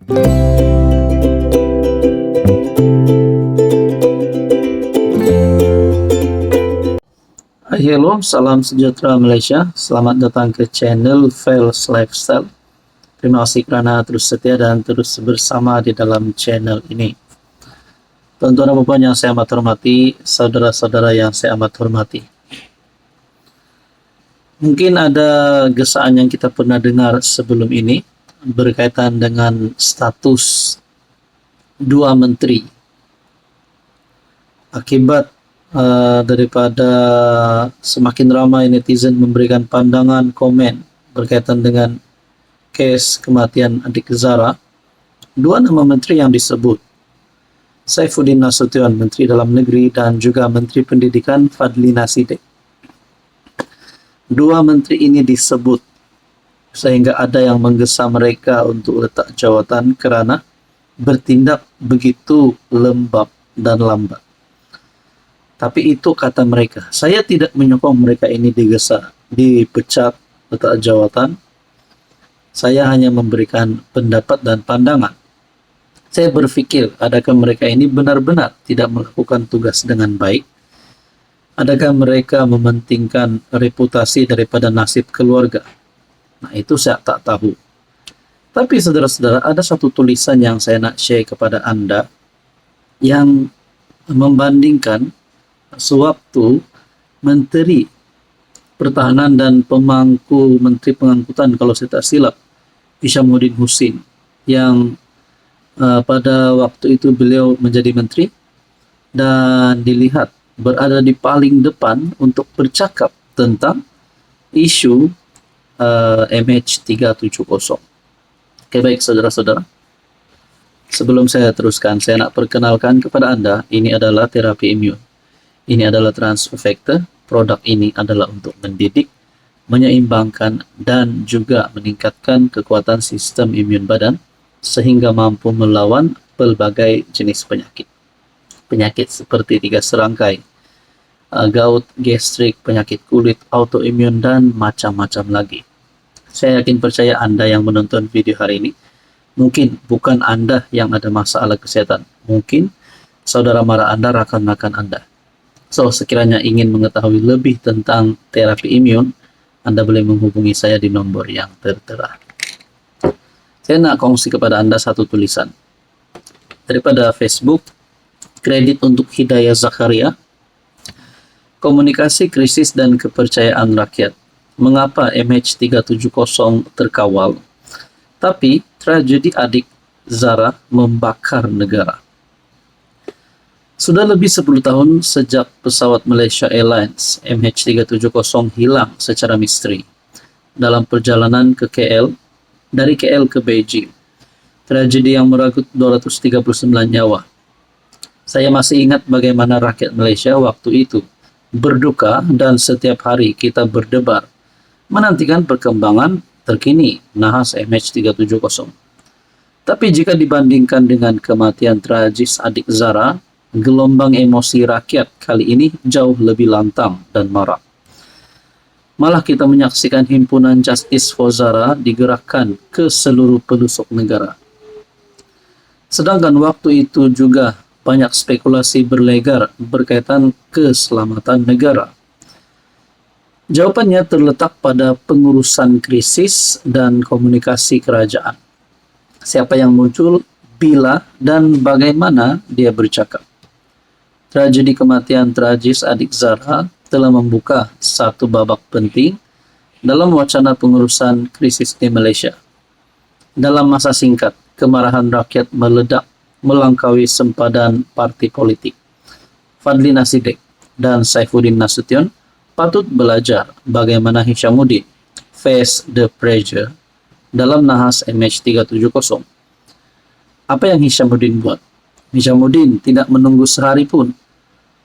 Hello, salam sejahtera Malaysia. Selamat datang ke channel Fails Lifestyle. Terima kasih kerana terus setia dan terus bersama di dalam channel ini. Tuan-tuan dan puan yang saya amat hormati, saudara-saudara yang saya amat hormati. Mungkin ada gesaan yang kita pernah dengar sebelum ini berkaitan dengan status dua menteri. Akibat daripada semakin ramai netizen memberikan pandangan, komen berkaitan dengan kes kematian adik Zara, dua nama menteri yang disebut, Saifuddin Nasution, Menteri Dalam Negeri, dan juga Menteri Pendidikan Fadlina Siddiq. Dua menteri ini disebut sehingga ada yang menggesa mereka untuk letak jawatan kerana bertindak begitu lembab dan lambat. Tapi itu kata mereka. Saya tidak menyokong mereka ini digesa, dipecat, letak jawatan. Saya hanya memberikan pendapat dan pandangan. Saya berfikir, adakah mereka ini benar-benar tidak melakukan tugas dengan baik? Adakah mereka mementingkan reputasi daripada nasib keluarga? Nah, itu saya tak tahu. Tapi saudara-saudara, ada satu tulisan yang saya nak share kepada Anda yang membandingkan sewaktu Menteri Pertahanan dan pemangku Menteri Pengangkutan, kalau saya tak silap, Hishamuddin Hussein, yang pada waktu itu beliau menjadi menteri dan dilihat berada di paling depan untuk bercakap tentang isu MH370. Oke, baik saudara-saudara. Sebelum saya teruskan, saya nak perkenalkan kepada Anda, ini adalah terapi imun. Ini adalah transfer factor. Produk ini adalah untuk mendidik, menyeimbangkan, dan juga meningkatkan kekuatan sistem imun badan sehingga mampu melawan pelbagai jenis penyakit. Penyakit seperti 3 serangkai, gout, gastrik, penyakit kulit, autoimun, dan macam-macam lagi. Saya yakin percaya Anda yang menonton video hari ini, mungkin bukan Anda yang ada masalah kesehatan. Mungkin saudara mara Anda, rakan-rakan Anda. So, sekiranya ingin mengetahui lebih tentang terapi imun, Anda boleh menghubungi saya di nomor yang tertera. Saya nak kongsi kepada Anda satu tulisan daripada Facebook, kredit untuk Hidayah Zakaria, komunikasi krisis dan kepercayaan rakyat. Mengapa MH370 terkawal, tapi tragedi adik Zara membakar negara. Sudah lebih 10 tahun sejak pesawat Malaysia Airlines MH370 hilang secara misteri dalam perjalanan ke KL, dari KL ke Beijing. Tragedi yang merenggut 239 nyawa. Saya masih ingat bagaimana rakyat Malaysia waktu itu berduka dan setiap hari kita berdebar menantikan perkembangan terkini nahas MH370. Tapi jika dibandingkan dengan kematian tragis adik Zara, gelombang emosi rakyat kali ini jauh lebih lantang dan marak. Malah kita menyaksikan himpunan Justice for Zara digerakkan ke seluruh pelosok negara. Sedangkan waktu itu juga banyak spekulasi berlegar berkaitan keselamatan negara. Jawabannya terletak pada pengurusan krisis dan komunikasi kerajaan. Siapa yang muncul, bila dan bagaimana dia bercakap. Tragedi kematian tragis adik Zara telah membuka satu babak penting dalam wacana pengurusan krisis di Malaysia. Dalam masa singkat, kemarahan rakyat meledak melangkaui sempadan parti politik. Fadlina Siddiq dan Saifuddin Nasution patut belajar bagaimana Hishamuddin face the pressure dalam nahas MH370. Apa yang Hishamuddin buat? Hishamuddin tidak menunggu sehari pun.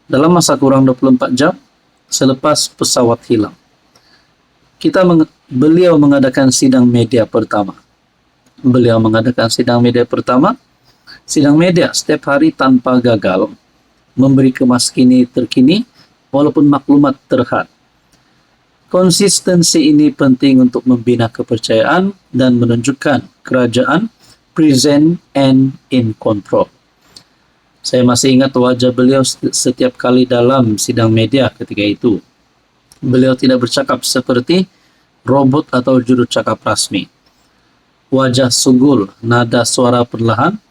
Dalam masa kurang 24 jam, selepas pesawat hilang, beliau mengadakan sidang media pertama. Sidang media setiap hari tanpa gagal, memberi kemaskini terkini, walaupun maklumat terhad. Konsistensi ini penting untuk membina kepercayaan dan menunjukkan kerajaan present and in control. Saya masih ingat wajah beliau setiap kali dalam sidang media ketika itu. Beliau tidak bercakap seperti robot atau juru cakap rasmi. Wajah sugul, nada suara perlahan,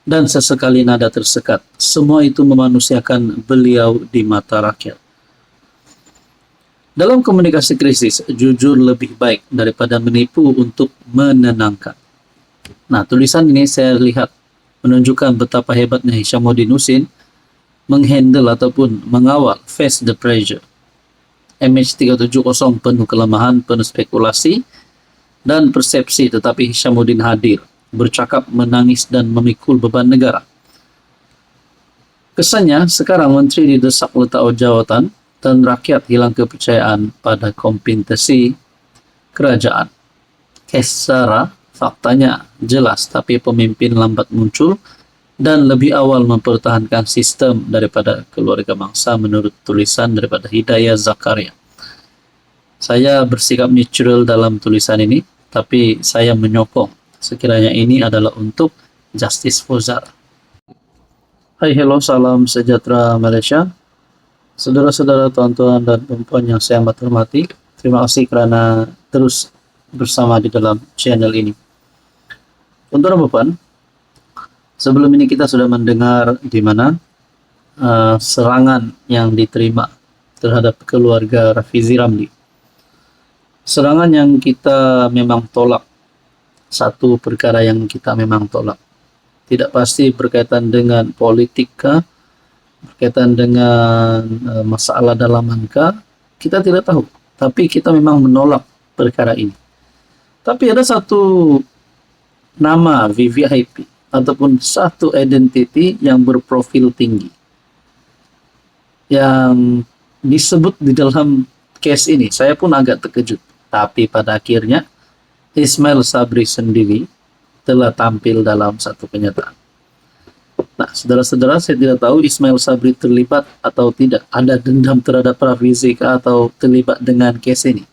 dan sesekali nada tersekat. Semua itu memanusiakan beliau di mata rakyat. Dalam komunikasi krisis, jujur lebih baik daripada menipu untuk menenangkan. Nah, tulisan ini saya lihat menunjukkan betapa hebatnya Hishamuddin Husin menghandle ataupun mengawal face the pressure. MH370 penuh kelemahan, penuh spekulasi dan persepsi, tetapi Hishamuddin hadir, bercakap, menangis dan memikul beban negara. Kesannya sekarang menteri didesak letak jawatan dan rakyat hilang kepercayaan pada kompetensi kerajaan. Secara faktanya jelas, tapi pemimpin lambat muncul dan lebih awal mempertahankan sistem daripada keluarga bangsa menurut tulisan daripada Hidayah Zakaria. Saya bersikap neutral dalam tulisan ini, tapi saya menyokong sekiranya ini adalah untuk justice for Zara. Hai, hello, salam sejahtera Malaysia. Saudara-saudara, tuan-tuan dan perempuan yang saya amat hormati, terima kasih kerana terus bersama di dalam channel ini. Tuan-tuan dan perempuan, sebelum ini kita sudah mendengar di mana serangan yang diterima terhadap keluarga Rafizi Ramli. Serangan yang kita memang tolak, satu perkara yang kita memang tolak. Tidak pasti berkaitan dengan politika, berkaitan dengan masalah dalaman kita tidak tahu. Tapi kita memang menolak perkara ini. Tapi ada satu nama VVIP ataupun satu identiti yang berprofil tinggi yang disebut di dalam case ini. Saya pun agak terkejut, tapi pada akhirnya Ismail Sabri sendiri telah tampil dalam satu kenyataan. Nah, saudara-saudara, saya tidak tahu Ismail Sabri terlibat atau tidak, ada dendam terhadap Rafizi atau terlibat dengan case ini.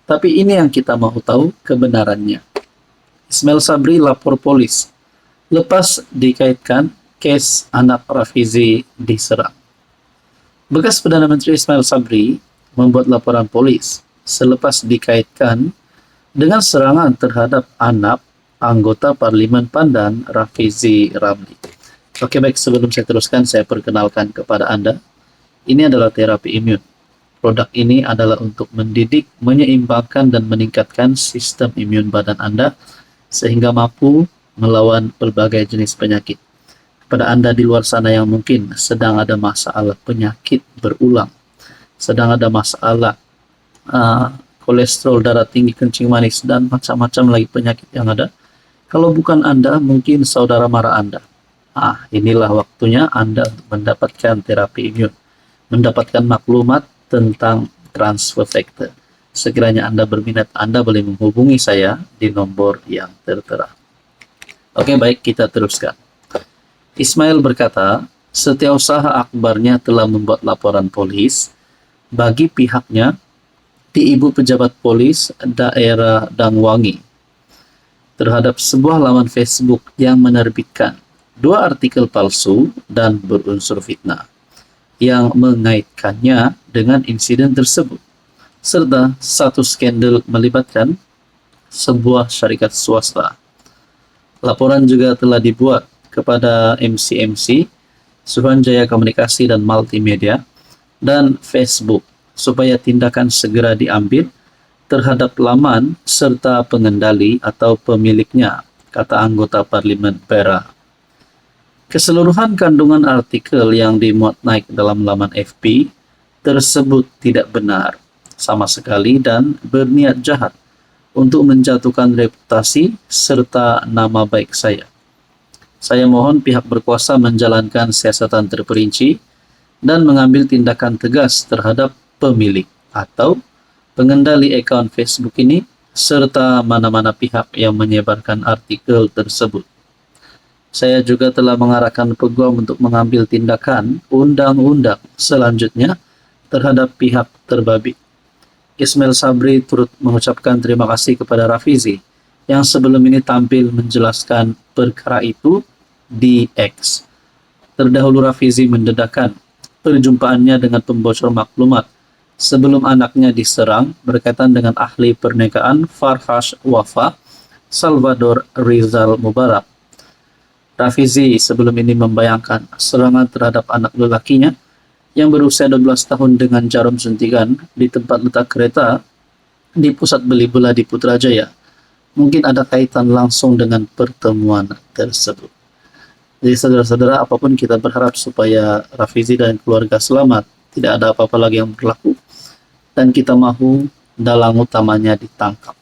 Tapi ini yang kita mau tahu kebenarannya. Ismail Sabri lapor polis lepas dikaitkan kes anak Rafizi diserang. Bekas Perdana Menteri Ismail Sabri membuat laporan polis selepas dikaitkan dengan serangan terhadap anak anggota Parlimen Pandan Rafizi Ramli. Oke, baik, sebelum saya teruskan, saya perkenalkan kepada Anda. Ini adalah terapi imun. Produk ini adalah untuk mendidik, menyeimbangkan dan meningkatkan sistem imun badan Anda sehingga mampu melawan berbagai jenis penyakit. Kepada Anda di luar sana yang mungkin sedang ada masalah penyakit berulang, sedang ada masalah kolesterol darah tinggi, kencing manis, dan macam-macam lagi penyakit yang ada. Kalau bukan Anda, mungkin saudara mara Anda. Inilah waktunya Anda untuk mendapatkan terapi imun, mendapatkan maklumat tentang transfer factor. Sekiranya Anda berminat, Anda boleh menghubungi saya di nomor yang tertera. Oke, baik, kita teruskan. Ismail berkata, setiausaha akbarnya telah membuat laporan polis bagi pihaknya di Ibu Pejabat Polis Daerah Dangwangi terhadap sebuah laman Facebook yang menerbitkan 2 artikel palsu dan berunsur fitnah yang mengaitkannya dengan insiden tersebut, serta satu skandal melibatkan sebuah syarikat swasta. Laporan juga telah dibuat kepada MC-MC, Suruhanjaya Komunikasi dan Multimedia, dan Facebook supaya tindakan segera diambil terhadap laman serta pengendali atau pemiliknya, kata anggota Parlimen Perak. Keseluruhan kandungan artikel yang dimuat naik dalam laman FB tersebut tidak benar sama sekali dan berniat jahat untuk menjatuhkan reputasi serta nama baik saya. Saya mohon pihak berkuasa menjalankan siasatan terperinci dan mengambil tindakan tegas terhadap pemilik atau pengendali akaun Facebook ini serta mana-mana pihak yang menyebarkan artikel tersebut. Saya juga telah mengarahkan peguam untuk mengambil tindakan undang-undang selanjutnya terhadap pihak terbabit. Ismail Sabri turut mengucapkan terima kasih kepada Rafizi yang sebelum ini tampil menjelaskan perkara itu di X. Terdahulu Rafizi mendedahkan perjumpaannya dengan pembocor maklumat sebelum anaknya diserang berkaitan dengan ahli perniagaan Farhash Wafa, Salvador Rizal Mubarak. Rafizi sebelum ini membayangkan serangan terhadap anak lelakinya yang berusia 12 tahun dengan jarum suntikan di tempat letak kereta di pusat beli bola di Putrajaya. Mungkin ada kaitan langsung dengan pertemuan tersebut. Jadi saudara-saudara, apapun kita berharap supaya Rafizi dan keluarga selamat, tidak ada apa-apa lagi yang berlaku, dan kita mahu dalang utamanya ditangkap.